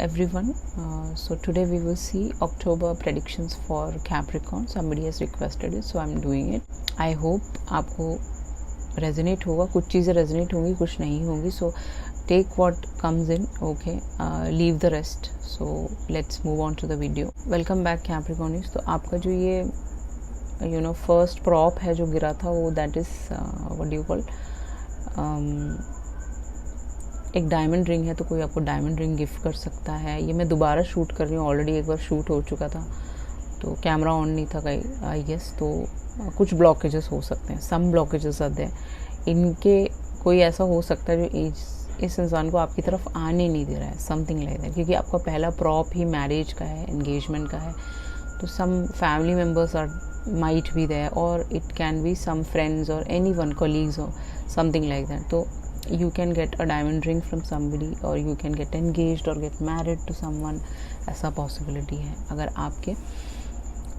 everyone. So today we will see October predictions for Capricorn. Somebody has requested it, so I'm doing it. I hope आपको resonate होगा. कुछ चीज़ें resonate होंगी, कुछ नहीं होंगी. So take what comes in, okay. Leave the rest. So let's move on to the video. Welcome back Capricornians. तो आपका जो ये first prop है जो गिरा था वो that is what do you call एक डायमंड रिंग है, तो कोई आपको डायमंड रिंग गिफ्ट कर सकता है. ये मैं दोबारा शूट कर रही हूँ, ऑलरेडी एक बार शूट हो चुका था तो कैमरा ऑन नहीं था कहीं आई गेस. तो कुछ ब्लॉकेजेस हो सकते हैं, सम ब्लॉकेजेस आते हैं. इनके कोई ऐसा हो सकता है जो इस इंसान को आपकी तरफ आने नहीं दे रहा है, समथिंग लाइक दैट. क्योंकि आपका पहला प्रॉप ही मैरिज का है, एंगेजमेंट का है. तो some family members or might be there और it can be some friends और एनी वन कोलीग्स और समथिंग लाइक दैट. तो you can get a diamond ring from somebody or you can get engaged or get married to someone. ऐसा possibility है. अगर आपके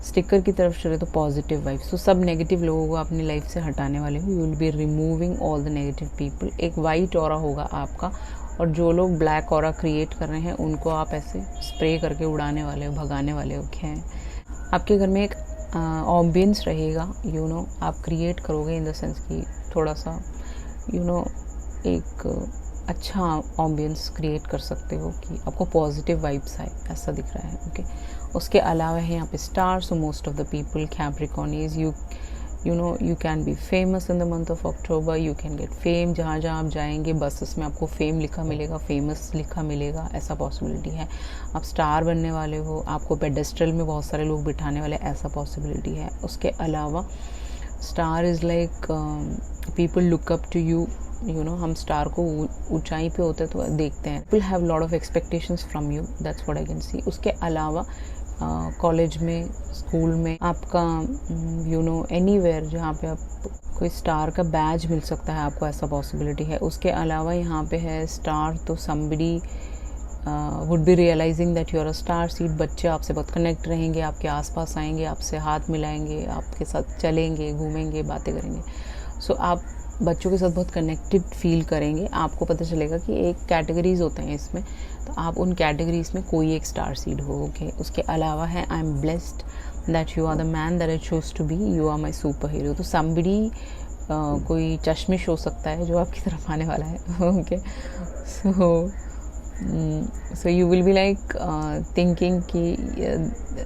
sticker की तरफ चले तो पॉजिटिव वाइब्स. तो सब नेगेटिव लोगों को अपनी लाइफ से हटाने वाले हो. You will B removing all the negative people. एक वाइट ऑरा होगा आपका और जो लोग ब्लैक ऑरा क्रिएट कर रहे हैं उनको आप ऐसे स्प्रे करके उड़ाने वाले हो, भगाने वाले हो. क्या है आपके घर में एक ऑम्बियंस रहेगा, आप क्रिएट करोगे इन द सेंस कि थोड़ा सा एक अच्छा ऑम्बियंस क्रिएट कर सकते हो कि आपको पॉजिटिव वाइब्स आए, ऐसा दिख रहा है. ओके. उसके अलावा है यहाँ पे star. So most of the people Capricornians you can be famous in the month of October. You can get fame. जहाँ जहाँ आप जाएंगे बसेस में आपको फेम लिखा मिलेगा, फेमस लिखा मिलेगा, ऐसा पॉसिबिलिटी है. आप स्टार बनने वाले हो, आपको पेडेस्ट्रल में बहुत सारे लोग बिठाने वाले, ऐसा पॉसिबिलिटी है. उसके अलावा star is like people look up to you. हम स्टार को ऊंचाई पे होते तो देखते हैं. People have lot of expectations from you. That's what I can see. उसके अलावा कॉलेज में, स्कूल में आपका एनीवेयर जहाँ पे आप कोई स्टार का बैज मिल सकता है आपको, ऐसा पॉसिबिलिटी है. उसके अलावा यहाँ पे है स्टार, तो somebody would be realising that you are a star seed. बच्चे आपसे बहुत कनेक्ट रहेंगे, आपके आसपास आएंगे, आपसे हाथ मिलाएंगे, आपके साथ चलेंगे, घूमेंगे, बातें करेंगे. सो आप बच्चों के साथ बहुत कनेक्टेड फील करेंगे. आपको पता चलेगा कि एक कैटेगरीज होते हैं इसमें, तो आप उन कैटेगरीज में कोई एक स्टार सीड हो. ओके. उसके अलावा है I am blessed that you are the man that I choose to be. You are my super hero. तो समबडी कोई चश्मिश हो सकता है जो आपकी तरफ आने वाला है. Okay. So you will be like thinking कि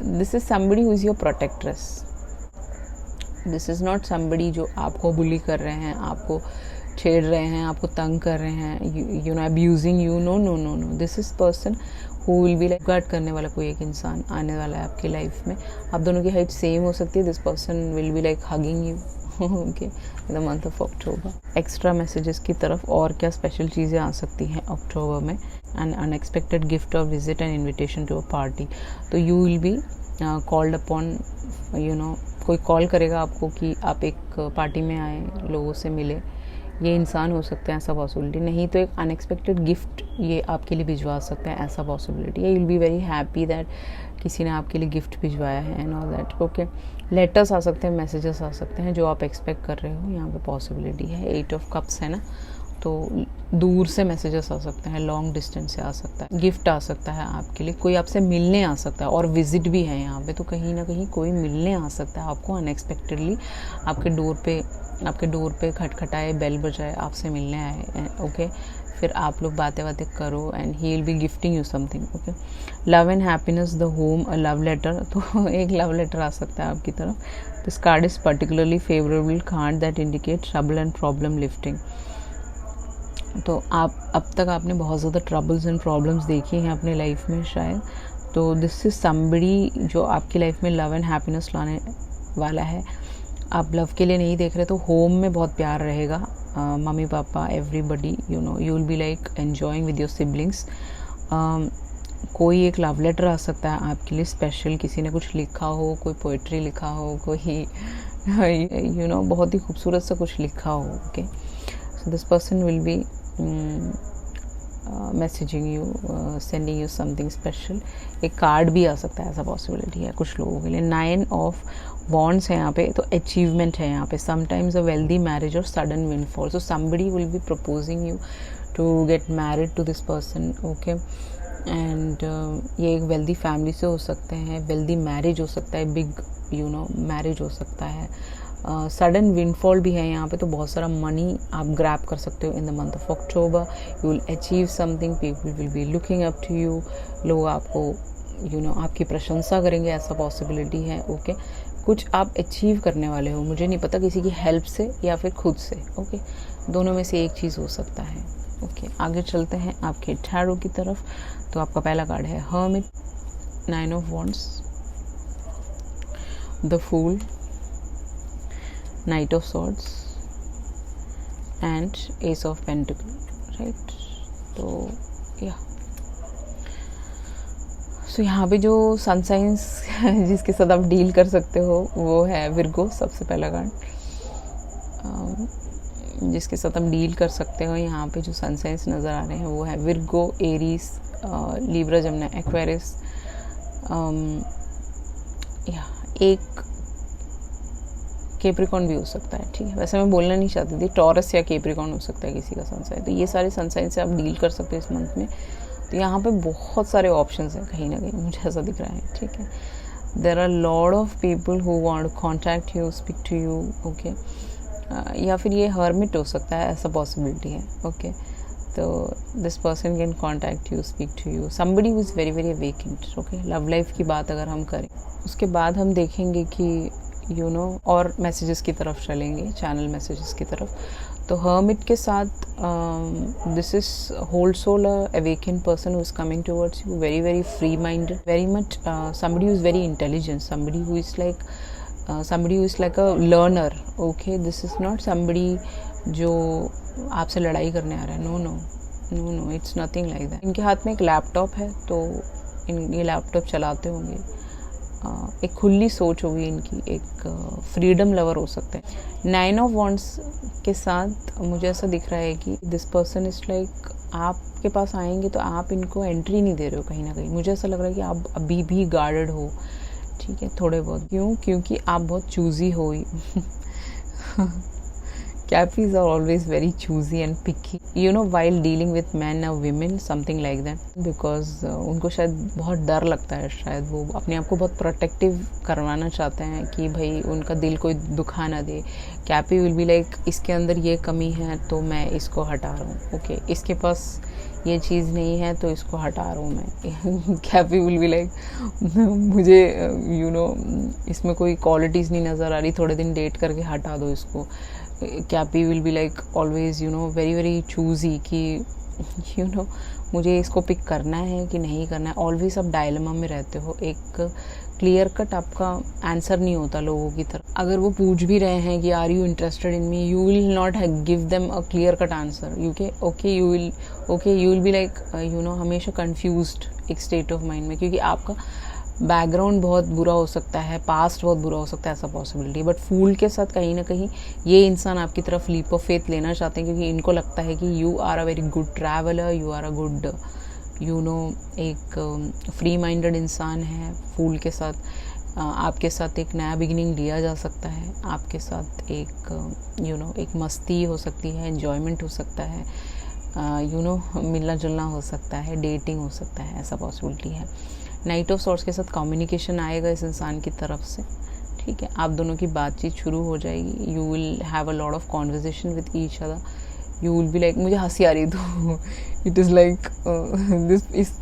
this is somebody who is your protectress. This is not somebody जो आपको बुली कर रहे हैं, आपको छेड़ रहे हैं, आपको तंग कर रहे हैं, abusing you. No no no no. This is person who will be like guard करने वाला कोई एक इंसान आने वाला है आपकी लाइफ में. आप दोनों की हाइट सेम हो सकती है. This person will be like hugging you. Okay. In the month of October. Extra messages की तरफ और क्या स्पेशल चीज़ें आ सकती हैं अक्टूबर में. An unexpected gift of visit and invitation to a party. तो you will be called upon, कोई कॉल करेगा आपको कि आप एक पार्टी में आए, लोगों से मिले. ये इंसान हो सकता है, ऐसा पॉसिबिलिटी. नहीं तो एक अनएक्सपेक्टेड गिफ्ट ये आपके लिए भिजवा सकते हैं, ऐसा पॉसिबिलिटी है. You will be very happy that किसी ने आपके लिए गिफ्ट भिजवाया है and all that. Okay. Letters आ सकते हैं, मैसेजेस आ सकते हैं जो आप एक्सपेक्ट कर रहे हो. यहाँ पे पॉसिबिलिटी है. 8 ऑफ कप्स है ना, तो दूर से मैसेजेस आ सकते हैं, लॉन्ग डिस्टेंस से आ सकता है. गिफ्ट आ सकता है आपके लिए, कोई आपसे मिलने आ सकता है. और विजिट भी है यहाँ पे, तो कहीं ना कहीं कोई मिलने आ सकता है आपको अनएक्सपेक्टेडली. आपके डोर पे खटखटाए, बेल बजाए, आपसे मिलने आए. ओके. फिर आप लोग बातें करो and he will be gifting you something. Okay. Love and happiness, the home, a love letter. तो एक लव लेटर आ सकता है आपकी तरफ. This card is particularly favourable card that indicate trouble and problem lifting. तो आप अब तक आपने बहुत ज़्यादा ट्रबल्स एंड प्रॉब्लम्स देखी हैं अपने लाइफ में शायद. तो दिस इज़ समबडी जो आपकी लाइफ में लव एंड हैप्पीनेस लाने वाला है. आप लव के लिए नहीं देख रहे तो होम में बहुत प्यार रहेगा. Mummy papa, everybody, you will be like enjoying with your siblings. कोई एक लव लेटर आ सकता है आपके लिए स्पेशल. किसी ने कुछ लिखा हो, कोई पोइट्री लिखा हो, कोई बहुत ही खूबसूरत सा कुछ लिखा हो. Okay. So this person will be messaging you, sending you something special. एक कार्ड भी आ सकता है, ऐसा पॉसिबिलिटी है कुछ लोगों के लिए. 9 ऑफ वॉन्ड्स है यहाँ पे, तो अचीवमेंट है यहाँ पे. समटाइम्स अ वेल्दी मैरिज और sudden windfall. So somebody will be proposing you to get married to this person. Okay. And ये एक वेल्दी फैमिली से हो सकते हैं, वेल्दी मैरिज हो सकता है, बिग मैरिज हो सकता है, सडन विंडफॉल भी है यहाँ पे, तो बहुत सारा मनी आप ग्रैब कर सकते हो in the month of October. You will achieve something, people will be looking up to you, लोग आपको आपकी प्रशंसा करेंगे, ऐसा पॉसिबिलिटी है। ओके, कुछ आप अचीव करने वाले हो, मुझे नहीं पता किसी की हेल्प से या फिर खुद से। ओके, दोनों में से एक चीज़ हो सकता है। ओके, आगे चलते हैं आपके टैरो की तरफ। तो आपका पहला कार्ड है hermit, 9 of wands, the fool, knight of swords and ace of pentacle, right. तो या सो यहाँ पे जो सन साइंस जिसके साथ आप डील कर सकते हो वो है विर्गो, सबसे पहला कार्ड जिसके साथ आप डील कर सकते हो। यहाँ पे जो सन साइंस नज़र आ रहे हैं वो है Virgo, Aries, Libra, Jamuna, Aquarius. या एक कैप्रिकॉर्न भी हो सकता है, ठीक है। वैसे मैं बोलना नहीं चाहती थी, टॉरस या कैप्रिकॉर्न हो सकता है किसी का सन साइन। तो ये सारे सन साइन से आप डील कर सकते हो इस मंथ में। तो यहाँ पे बहुत सारे ऑप्शंस हैं कहीं ना कहीं, मुझे ऐसा दिख रहा है, ठीक है। There are lot of people who want to contact you, speak to you. Okay, या फिर ये हर्मिट हो सकता है, ऐसा पॉसिबिलिटी है। ओके, तो this person can contact you, speak to you, somebody who is very very awakened. Okay, love life की बात अगर हम करें, उसके बाद हम देखेंगे कि और मैसेजेस की तरफ चलेंगे, चैनल मैसेजेस की तरफ। तो हर्मिट के साथ this is whole soul awakened person who is coming towards you, very very free minded, very much somebody who is very intelligent, somebody who is like a learner. Okay, this is not somebody जो आपसे लड़ाई करने आ रहा है। No, it's nothing like that. इनके हाथ में एक लैपटॉप है, तो ये लैपटॉप चलाते होंगे, एक खुली सोच होगी इनकी, एक फ्रीडम लवर हो सकते हैं। 9 ऑफ वॉन्ड्स के साथ मुझे ऐसा दिख रहा है कि दिस पर्सन इज लाइक, आपके पास आएंगे तो आप इनको एंट्री नहीं दे रहे हो कहीं ना कहीं। मुझे ऐसा लग रहा है कि आप अभी भी गार्डेड हो, ठीक है, थोड़े बहुत। क्योंकि आप बहुत चूजी हो। Cappies are always very choosy and picky, while dealing with men or women, something like that, because उनको शायद बहुत डर लगता है, शायद वो अपने आप को बहुत प्रोटेक्टिव करवाना चाहते हैं कि भाई उनका दिल कोई दुखा ना दे। कैपी विल बी लाइक, इसके अंदर ये कमी है तो मैं इसको हटा रहा हूँ। ओके, इसके पास ये चीज़ नहीं है तो इसको हटा रहा हूँ मैं। कैपी विल बी लाइक, मुझे इसमें कोई क्वालिटीज़ नहीं नज़र आ रही, थोड़े दिन डेट करके हटा दो इसको। Cappy will be like always very very choosy कि मुझे इसको पिक करना है कि नहीं करना है। ऑलवेज आप डायलेमा में रहते हो, एक क्लियर कट आपका आंसर नहीं होता लोगों की तरफ। अगर वो पूछ भी रहे हैं कि are you interested in me, you will not give them a clear cut answer. You will be like हमेशा कंफ्यूज्ड एक स्टेट ऑफ माइंड में, क्योंकि आपका बैकग्राउंड बहुत बुरा हो सकता है, पास्ट बहुत बुरा हो सकता है, ऐसा पॉसिबिलिटी। बट फूल के साथ कहीं ना कहीं ये इंसान आपकी तरफ लीप ऑफ फेथ लेना चाहते हैं, क्योंकि इनको लगता है कि you are a very good traveller, you are a good एक फ्री माइंडेड इंसान है। फूल के साथ आपके साथ एक नया बिगिनिंग लिया जा सकता है, आपके साथ एक एक मस्ती हो सकती है, एन्जॉयमेंट हो सकता है, मिलना जुलना हो सकता है, डेटिंग हो सकता है, ऐसा पॉसिबिलिटी है। नाइट ऑफ सॉर्ड्स के साथ कम्युनिकेशन आएगा इस इंसान की तरफ से, ठीक है। आप दोनों की बातचीत शुरू हो जाएगी, you will have a lot of conversation with each other. You will be like, मुझे हंसी आ रही तो इट इज़ लाइक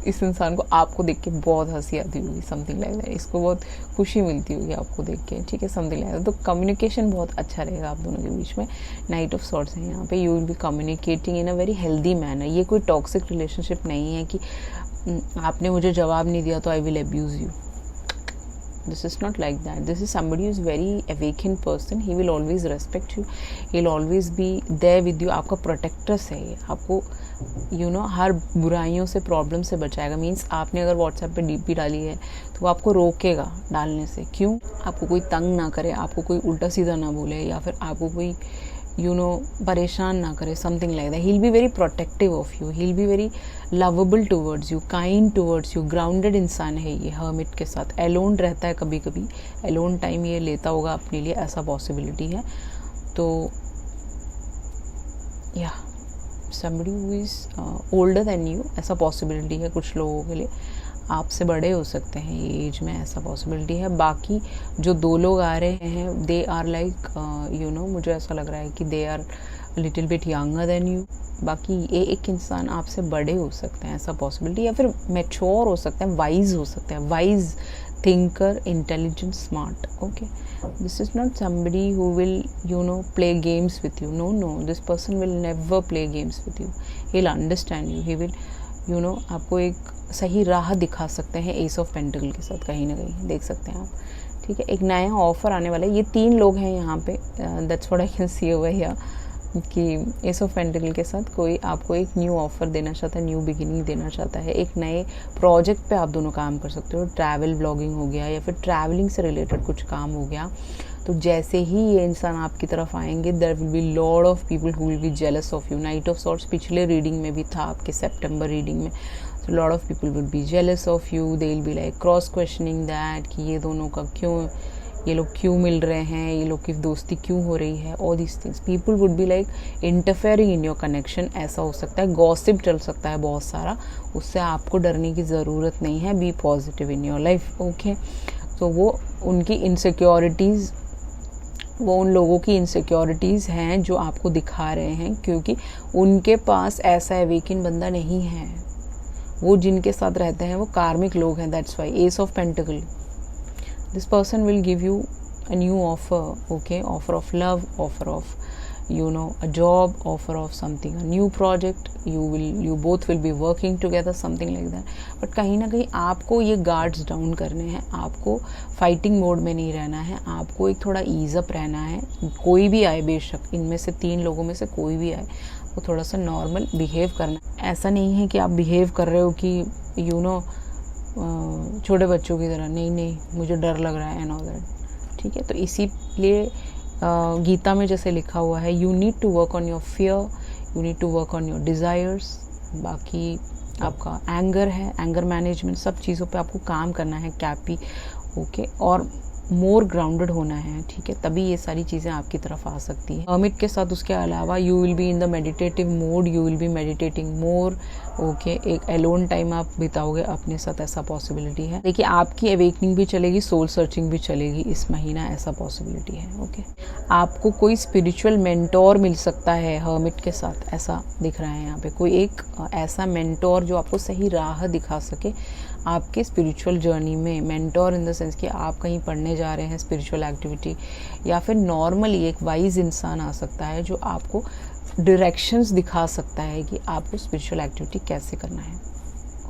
इस इंसान को आपको देख के बहुत हंसी आती होगी, समथिंग लाइक दैट। इसको बहुत खुशी मिलती होगी आपको देख के, ठीक है, समथिंग लाइक दैट। तो कम्युनिकेशन बहुत अच्छा रहेगा आप दोनों के बीच में। नाइट ऑफ सॉर्ड्स है यहाँ पे, you will B communicating in a very healthy manner. ये कोई टॉक्सिक रिलेशनशिप नहीं है कि आपने मुझे जवाब नहीं दिया तो I will abuse you. This is not like that. This is somebody who is very awakened person. He will always respect you. He'll always be there with you. आपका प्रोटेक्टर्स है ये, आपको हर बुराइयों से, प्रॉब्लम से बचाएगा। मीन्स आपने अगर व्हाट्सएप पे डीपी डाली है तो वो आपको रोकेगा डालने से। क्यों? आपको कोई तंग ना करे, आपको कोई उल्टा सीधा ना बोले, या फिर आपको कोई परेशान ना करे, something like that. He'll be very protective of you. He'll be very lovable towards you, kind towards you. Grounded इंसान है ये हर्मिट के साथ। एलोन रहता है कभी कभी, एलोन टाइम ये लेता होगा अपने लिए, ऐसा पॉसिबिलिटी है। तो या somebody who is older than you, ऐसा पॉसिबिलिटी है कुछ लोगों के लिए, आपसे बड़े हो सकते हैं ये एज में, ऐसा पॉसिबिलिटी है। बाकी जो 2 लोग आ रहे हैं they are like you know, मुझे ऐसा लग रहा है कि they are little bit younger than you. बाकी ये एक इंसान आपसे बड़े हो सकते हैं, ऐसा पॉसिबिलिटी, या फिर मैच्योर हो सकते हैं, वाइज हो सकते हैं, wise thinker, intelligent, smart. Okay, this is not somebody who will you know play games with you, no no, this person will never play games with you, he will understand you, he will you know आपको एक सही राह दिखा सकते हैं S of pentacle के साथ, कहीं ना कहीं देख सकते हैं आप, ठीक है। एक नया ऑफर आने वाला है, ये 3 लोग हैं यहाँ पे, that's what I can C over here, कि एस ऑफ पेंटिकल के साथ कोई आपको एक न्यू ऑफर देना चाहता है, न्यू बिगिनिंग देना चाहता है, एक नए प्रोजेक्ट पे आप दोनों काम कर सकते हो, ट्रैवल ब्लॉगिंग हो गया या फिर ट्रैवलिंग से रिलेटेड कुछ काम हो गया। तो जैसे ही ये इंसान आपकी तरफ आएंगे, there will be lot of people who will be jealous of you. Knight of swords पिछले रीडिंग में भी था, आपके सितंबर रीडिंग में, so lot of people would be jealous of you, they'll be like cross questioning that कि ये दोनों का क्यों, ये लोग क्यों मिल रहे हैं, ये लोग की दोस्ती क्यों हो रही है, all these things people would be like interfering in your connection, ऐसा हो सकता है। गॉसिप चल सकता है बहुत सारा, उससे आपको डरने की ज़रूरत नहीं है, be positive in your life. Okay, तो वो उनकी इनसिक्योरिटीज़, वो उन लोगों की इनसिक्योरिटीज़ हैं जो आपको दिखा रहे हैं, क्योंकि उनके पास ऐसा अवेकिन बंदा नहीं है, वो जिनके साथ रहते हैं वो कार्मिक लोग हैं, that's why S of pentacle. This person will give you a new offer, okay, offer of love, offer of you know a job, offer of something, a new project, you both will be working together, something like that. But कहीं ना कहीं आपको ये guards down करने हैं, आपको fighting mode में नहीं रहना है, आपको एक थोड़ा ईज अप रहना है। कोई भी आए, बेशक इनमें से 3 लोगों में से कोई भी आए, वो थोड़ा सा नॉर्मल बिहेव करना। ऐसा नहीं है कि आप बिहेव कर रहे हो कि यू नो छोटे बच्चों की तरह, नहीं नहीं मुझे डर लग रहा है एंड ऑल दैट, ठीक है। तो इसीलिए गीता में जैसे लिखा हुआ है, you need to work on your fear, you need to work on your desires. बाकी आपका एंगर है, एंगर मैनेजमेंट, सब चीज़ों पे आपको काम करना है, कैपी, ओके, और मोर ग्राउंडेड होना है, ठीक है, तभी ये सारी चीज़ें आपकी तरफ आ सकती है। हर्मिट के साथ उसके अलावा you will be in the meditative mode, you will B meditating more, okay, एक एलोन टाइम आप बिताओगे अपने साथ, ऐसा पॉसिबिलिटी है। देखिए आपकी अवेकनिंग भी चलेगी, सोल सर्चिंग भी चलेगी इस महीना, ऐसा पॉसिबिलिटी है। ओके, आपको कोई स्पिरिचुअल मेंटोर मिल सकता है हर्मिट के साथ, ऐसा दिख रहा है यहाँ पे, कोई एक ऐसा मेंटोर जो आपको सही राह दिखा सके आपके स्पिरिचुअल जर्नी में। मेंटोर इन द सेंस कि आप कहीं पढ़ने जा रहे हैं, स्पिरिचुअल एक्टिविटी, या फिर नॉर्मली एक वाइज इंसान आ सकता है जो आपको डायरेक्शंस दिखा सकता है कि आपको स्पिरिचुअल एक्टिविटी कैसे करना है।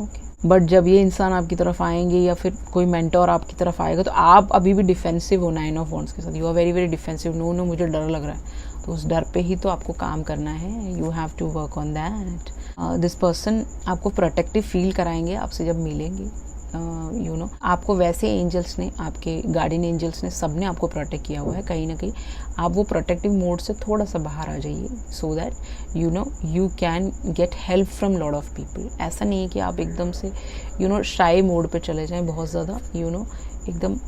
ओके, बट जब ये इंसान आपकी तरफ आएंगे या फिर कोई मेंटोर आपकी तरफ आएगा, तो आप अभी भी डिफेंसिव हो 9 ऑफ वॉन्ड्स के साथ, you are very very defensive, no no मुझे डर लग रहा है, तो उस डर पे ही तो आपको काम करना है, you have to work on that. This person आपको प्रोटेक्टिव फील कराएंगे आपसे जब मिलेंगे, यू नो आपको वैसे एंजल्स ने, आपके गार्डियन एंजल्स ने, सब ने आपको प्रोटेक्ट किया हुआ है। कहीं ना कहीं आप वो प्रोटेक्टिव मोड से थोड़ा सा बाहर आ जाइए, so that you know you can get help from lot of people. ऐसा नहीं है कि आप एकदम से यू नो शाई मोड पे चले जाएं बहुत ज़्यादा, यू नो एकदम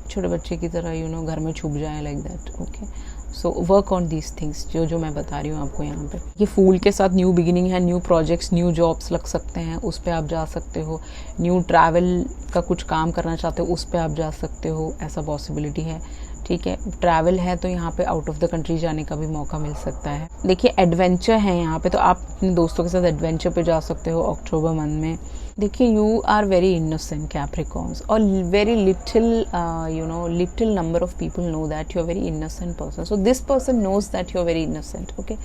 छोटे बच्चे की तरह, यू नो घर में छुप जाएं like that. Okay, so work on these things जो मैं बता रही हूँ आपको यहाँ पे। ये फूल के साथ न्यू बिगिनिंग है, न्यू प्रोजेक्ट्स, न्यू जॉब्स लग सकते हैं, उस पर आप जा सकते हो। न्यू ट्रैवल का कुछ काम करना चाहते हो, उस पर आप जा सकते हो, ऐसा पॉसिबिलिटी है, ठीक है। ट्रैवल है तो यहाँ पे आउट ऑफ द कंट्री जाने का भी मौका मिल सकता है। देखिए एडवेंचर है यहाँ पे, तो आप अपने दोस्तों के साथ एडवेंचर पे जा सकते हो अक्टूबर मंथ में। देखिए you are very innocent Capricorns, और very little you know little number of people know that you are very innocent person, so this person knows that you are very innocent. Okay,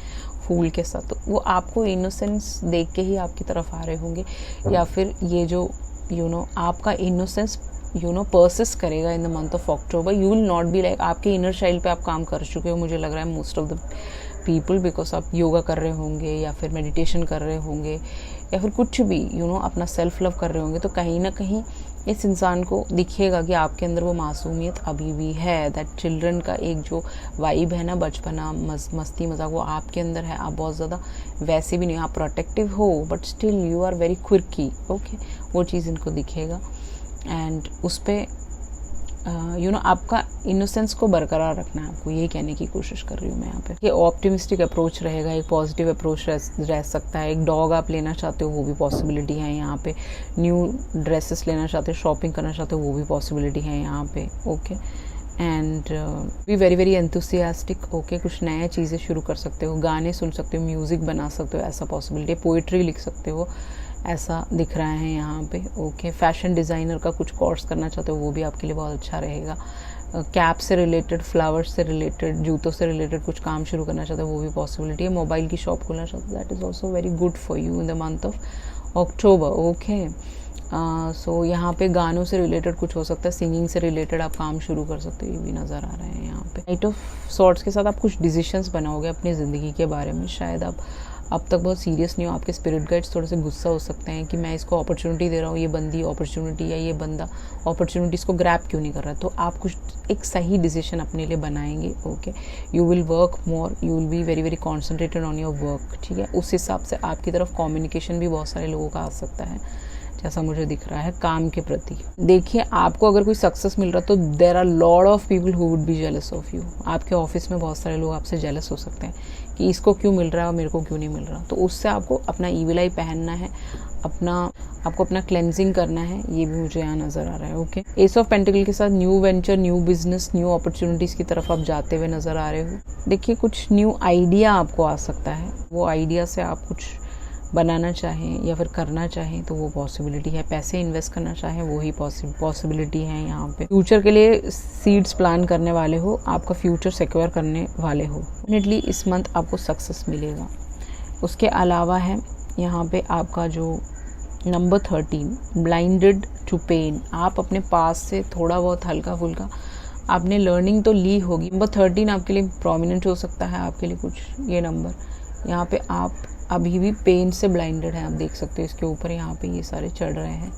फूल के साथ तो वो आपको innocence देख के ही आपकी तरफ आ रहे होंगे, या फिर ये जो यू नो आपका इनोसेंस यू नो परसिस्ट करेगा इन the month of October. You will not be like, आपके इनर चाइल्ड पे आप काम कर चुके हो, मुझे लग रहा है most of the people, because आप योगा कर रहे होंगे या फिर मेडिटेशन कर रहे होंगे या फिर कुछ भी यू नो अपना सेल्फ लव कर रहे होंगे, तो कहीं ना कहीं इस इंसान को दिखेगा कि आपके अंदर वो मासूमियत अभी भी है, दैट चिल्ड्रन का एक जो वाइब है ना, बचपना, मस्ती मजाक, वो आपके अंदर है। आप बहुत ज़्यादा वैसे भी नहीं, आप प्रोटेक्टिव हो but still you are very quirky. Okay, वो चीज़ इनको दिखेगा, एंड उस पर आपका इनोसेंस को बरकरार रखना है आपको, यही कहने की कोशिश कर रही हूँ मैं यहाँ पे। ये ऑप्टिमिस्टिक अप्रोच रहेगा, एक पॉजिटिव अप्रोच रह सकता है। एक डॉग आप लेना चाहते हो वो भी पॉसिबिलिटी है यहाँ पे। न्यू ड्रेसेस लेना चाहते हो, शॉपिंग करना चाहते हो वो भी पॉसिबिलिटी है यहाँ पे। Okay, and be very very enthusiastic. Okay, कुछ नया चीज़ें शुरू कर सकते हो, गाने सुन सकते हो, म्यूज़िक बना सकते हो, ऐसा पॉसिबिलिटी है। पोइट्री लिख सकते हो, ऐसा दिख रहा है यहाँ पे। ओके, फैशन डिज़ाइनर का कुछ कोर्स करना चाहते हो वो भी आपके लिए बहुत अच्छा रहेगा। कैप से रिलेटेड, फ्लावर्स से रिलेटेड, जूतों से रिलेटेड कुछ काम शुरू करना चाहते हो वो भी पॉसिबिलिटी है। मोबाइल की शॉप खोलना चाहते हो, that is also very good for you in the month of October. Okay, so यहाँ पे गानों से रिलेटेड कुछ हो सकता है, सिंगिंग से रिलेटेड आप काम शुरू कर सकते हो, ये भी नज़र आ रहा है यहाँ पे। नाइट ऑफ सॉर्ट्स के साथ आप कुछ डिसीजंस बनाओगे अपनी ज़िंदगी के बारे में। शायद आप अब तक बहुत सीरियस नहीं हो, आपके स्पिरिट गाइड्स थोड़े से गुस्सा हो सकते हैं कि मैं इसको अपॉर्चुनिटी दे रहा हूँ, ये बंदी अपॉर्चुनिटी या ये बंदा अपॉर्चुनिटीज़ को ग्रैब क्यों नहीं कर रहा है। तो आप कुछ एक सही डिसीजन अपने लिए बनाएंगे। Okay, you will work more, you will be very very concentrated on your work. ठीक है, उस हिसाब से आपकी तरफ कम्युनिकेशन भी बहुत सारे लोगों का आ सकता है, जैसा मुझे दिख रहा है काम के प्रति। देखिए, आपको अगर कोई सक्सेस मिल रहा है तो there are lot of people who would be jealous of you. आपके ऑफिस में बहुत सारे लोग आपसे जेलस हो सकते हैं कि इसको क्यों मिल रहा है और मेरे को क्यों नहीं मिल रहा। तो उससे आपको अपना ईविल आई पहनना है, आपको अपना क्लेंजिंग करना है, ये भी मुझे यहाँ नज़र आ रहा है। ओके, एस ऑफ पेंटिकल के साथ new venture, new business, new opportunities की तरफ आप जाते हुए नज़र आ रहे हो। देखिए, कुछ न्यू आइडिया आपको आ सकता है, वो आइडिया से आप कुछ बनाना चाहें या फिर करना चाहें तो वो पॉसिबिलिटी है। पैसे इन्वेस्ट करना चाहें वो ही पॉसिबिलिटी है यहाँ पे। फ्यूचर के लिए सीड्स प्लान करने वाले हो, आपका फ्यूचर सिक्योर करने वाले हो। डेफिनेटली इस मंथ आपको सक्सेस मिलेगा। उसके अलावा है यहाँ पे आपका जो नंबर 13, ब्लाइंडेड टू पेन। आप अपने पास से थोड़ा बहुत हल्का फुल्का आपने लर्निंग तो ली होगी। नंबर 13 आपके लिए प्रोमिनेंट हो सकता है, आपके लिए कुछ ये नंबर। यहाँ पे आप अभी भी पेन से ब्लाइंडेड हैं, आप देख सकते हो इसके ऊपर यहाँ पे ये सारे चढ़ रहे हैं।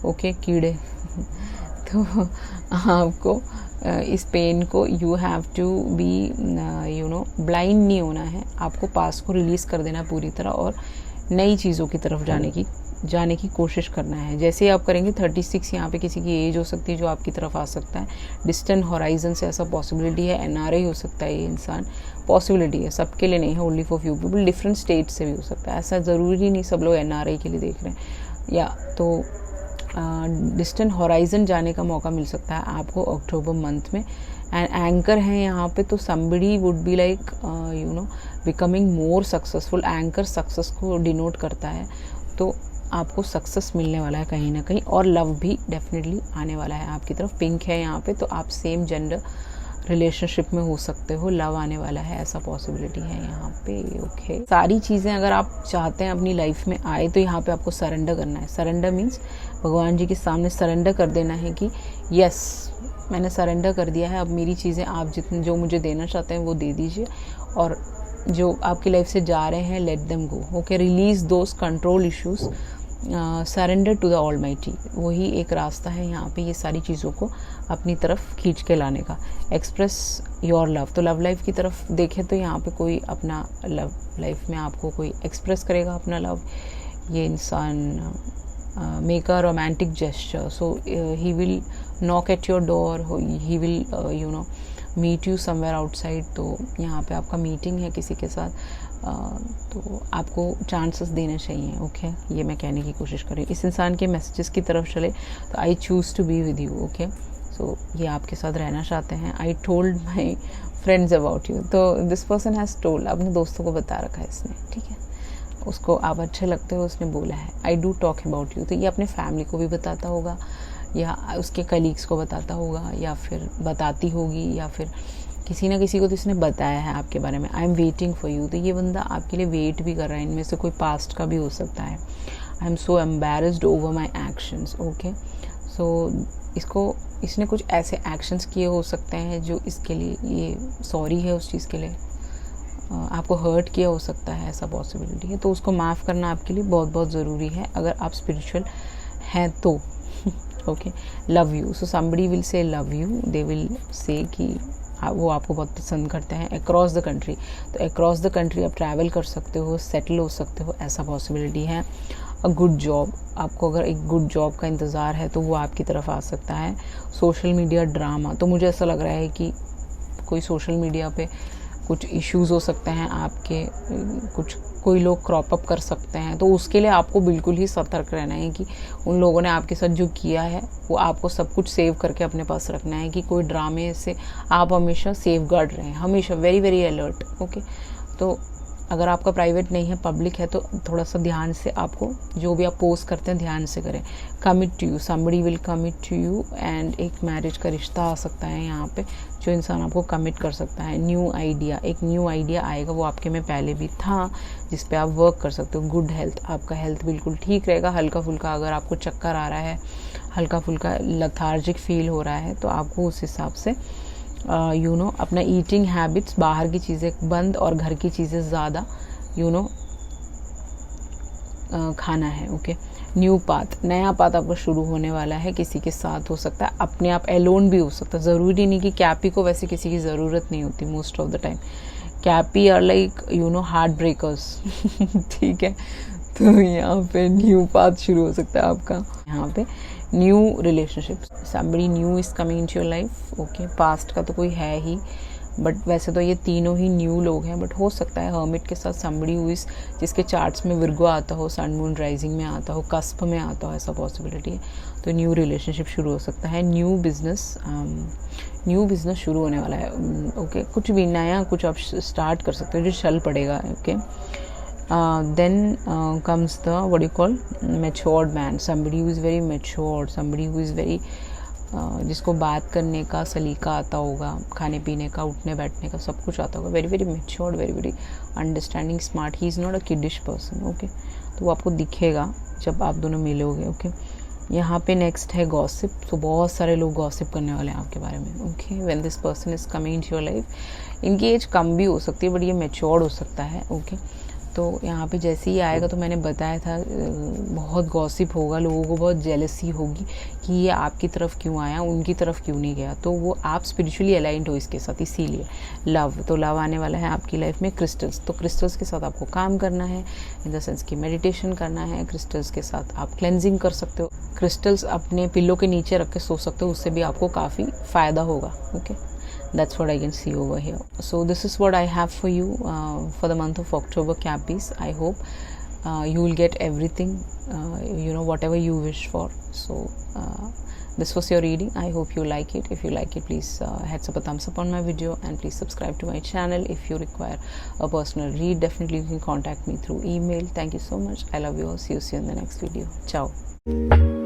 ओके, कीड़े तो आपको इस पेन को you have to be blind नहीं होना है, आपको पास को रिलीज़ कर देना पूरी तरह और नई चीज़ों की तरफ जाने की कोशिश करना है। जैसे ही आप करेंगे 36 यहाँ पे किसी की एज हो सकती है जो आपकी तरफ आ सकता है। डिस्टेंट हॉराइजन से ऐसा पॉसिबिलिटी है, एनआरआई हो सकता है ये इंसान, पॉसिबिलिटी है, सबके लिए नहीं है, only for few people. Different state से भी हो सकता है, ऐसा ज़रूरी नहीं सब लोग एनआरआई के लिए देख रहे हैं। या तो डिस्टेंट हॉराइजन जाने का मौका मिल सकता है आपको अक्टूबर मंथ में। एंड एंकर हैं यहाँ पे, तो somebody would be like becoming more successful. Anchor success को डिनोट करता है, तो आपको सक्सेस मिलने वाला है कहीं ना कहीं, और लव भी डेफिनेटली आने वाला है आपकी तरफ। पिंक है यहाँ पे, तो आप सेम जेंडर रिलेशनशिप में हो सकते हो, लव आने वाला है, ऐसा पॉसिबिलिटी है यहाँ पे। ओके, सारी चीज़ें अगर आप चाहते हैं अपनी लाइफ में आए तो यहाँ पे आपको सरेंडर करना है। सरेंडर मीन्स भगवान जी के सामने सरेंडर कर देना है कि यस, मैंने सरेंडर कर दिया है, अब मेरी चीज़ें आप जो मुझे देना चाहते हैं वो दे दीजिए, और जो आपकी लाइफ से जा रहे हैं let them go. Okay, release those control issues, surrender to the almighty, वही एक रास्ता है यहाँ पे ये सारी चीज़ों को अपनी तरफ खींच के लाने का। एक्सप्रेस योर लव, तो लव लाइफ की तरफ देखें तो यहाँ पे कोई अपना लव लाइफ में आपको कोई एक्सप्रेस करेगा अपना लव। ये इंसान make a romantic gesture, so he will knock at your door, he will meet you somewhere outside. तो यहाँ पे आपका मीटिंग है किसी के साथ, तो आपको चांसेस देने चाहिए। ओके, ये मैं कहने की कोशिश कर रही हूँ। इस इंसान के मैसेजेस की तरफ चले तो I choose to be with you. Okay, so ये आपके साथ रहना चाहते हैं। I told my friends about you, तो दिस पर्सन हैज़ टोल्ड, अपने दोस्तों को बता रखा है इसने, ठीक है, उसको आप अच्छे लगते हो, उसने बोला है I do talk about you. तो ये अपने फैमिली को भी बताता होगा, या उसके कलीग्स को बताता होगा, या फिर बताती होगी, या फिर किसी ना किसी को तो इसने बताया है आपके बारे में। I am waiting for you, तो ये बंदा आपके लिए वेट भी कर रहा है। इनमें से कोई पास्ट का भी हो सकता है। I am so embarrassed over my actions. Okay, so इसने कुछ ऐसे एक्शंस किए हो सकते हैं जो इसके लिए ये सॉरी है उस चीज़ के लिए, आपको हर्ट किया हो सकता है, ऐसा पॉसिबिलिटी है। तो उसको माफ़ करना आपके लिए बहुत बहुत ज़रूरी है अगर आप स्पिरिचुअल हैं तो। Okay, love you, so somebody will say love you, they will say कि वो आपको बहुत पसंद करते हैं अक्रॉस द कंट्री। तो अक्रॉस द कंट्री आप ट्रैवल कर सकते हो, सेटल हो सकते हो, ऐसा पॉसिबिलिटी है। A good job. आपको अगर एक गुड जॉब का इंतज़ार है तो वो आपकी तरफ आ सकता है। सोशल मीडिया ड्रामा, तो मुझे ऐसा लग रहा है कि कोई सोशल मीडिया पे कुछ इश्यूज़ हो सकते हैं आपके, कोई लोग क्रॉप अप कर सकते हैं, तो उसके लिए आपको बिल्कुल ही सतर्क रहना है कि उन लोगों ने आपके साथ जो किया है वो आपको सब कुछ सेव करके अपने पास रखना है, कि कोई ड्रामे से आप हमेशा सेफ गार्ड रहें, हमेशा वेरी वेरी अलर्ट। ओके, तो अगर आपका प्राइवेट नहीं है, पब्लिक है, तो थोड़ा सा ध्यान से आपको जो भी आप पोस्ट करते हैं ध्यान से करें। Commit to you, somebody will commit to you, and एक मैरिज का रिश्ता आ सकता है यहाँ पे, जो इंसान आपको कमिट कर सकता है। न्यू आइडिया, एक न्यू आइडिया आएगा, वो आपके में पहले भी था, जिस पे आप वर्क कर सकते हो। गुड हेल्थ, आपका हेल्थ बिल्कुल ठीक रहेगा। हल्का फुल्का अगर आपको चक्कर आ रहा है, हल्का फुल्का लथार्जिक फील हो रहा है, तो आपको उस हिसाब से अपना ईटिंग हैबिट्स, बाहर की चीज़ें बंद और घर की चीज़ें ज़्यादा खाना है। ओके, न्यू पाथ, नया पाथ आपका शुरू होने वाला है, किसी के साथ हो सकता है, अपने आप एलोन भी हो सकता है। ज़रूरी नहीं कि कैपी को वैसे किसी की ज़रूरत नहीं होती मोस्ट ऑफ द टाइम। कैपी आर लाइक हार्ट ब्रेकर्स ठीक है, तो यहाँ पे न्यू पाथ शुरू हो सकता है आपका। यहाँ पे new relationship, somebody new is coming into your life. Okay, past का तो कोई है ही, बट वैसे तो ये तीनों ही न्यू लोग हैं, बट हो सकता है हर्मिट के साथ समबडी हुई जिसके चार्ट्स में विर्गो आता हो, सन मून राइजिंग में आता हो, कस्प में आता हो, ऐसा पॉसिबिलिटी है। तो न्यू रिलेशनशिप शुरू हो सकता है। न्यू बिजनेस शुरू होने वाला है। ओके, कुछ भी नया कुछ आप स्टार्ट कर सकते हो जो चल पड़ेगा। Okay, then comes the what do you call matured man, somebody who is very matured, somebody who is very जिसको बात करने का सलीका आता होगा, खाने पीने का, उठने बैठने का सब कुछ आता होगा। Very very matured, very very understanding, smart. He is not a kiddish person. Okay, तो वो आपको दिखेगा जब आप दोनों मिलोगे। ओके, यहाँ पे नेक्स्ट है गॉसिप। तो बहुत सारे लोग गॉसिप करने वाले हैं आपके बारे में। Okay, when this person is coming into your life, इनकी एज कम भी हो सकती है, बट ये मैच्योर्ड हो सकता है। ओके, तो यहाँ पे जैसे ही आएगा, तो मैंने बताया था बहुत गॉसिप होगा, लोगों को बहुत जेलसी होगी कि ये आपकी तरफ क्यों आया, उनकी तरफ क्यों नहीं गया। तो वो आप स्पिरिचुअली अलाइंड हो इसके साथ, इसीलिए लव, तो लव आने वाला है आपकी लाइफ में। क्रिस्टल्स, तो क्रिस्टल्स के साथ आपको काम करना है, इन द सेंस कि मेडिटेशन करना है। क्रिस्टल्स के साथ आप क्लेंजिंग कर सकते हो, क्रिस्टल्स अपने पिल्लो के नीचे रख के सो सकते हो, उससे भी आपको काफ़ी फ़ायदा होगा। Okay, that's what I can see over here. So this is what I have for you for the month of October, Cappies. I hope you will get everything, whatever you wish for. So this was your reading. I hope you like it. If you like it, please heads up a thumbs up on my video, and please subscribe to my channel. If you require a personal read, definitely you can contact me through email. Thank you so much. I love you all. See you soon in the next video. Ciao.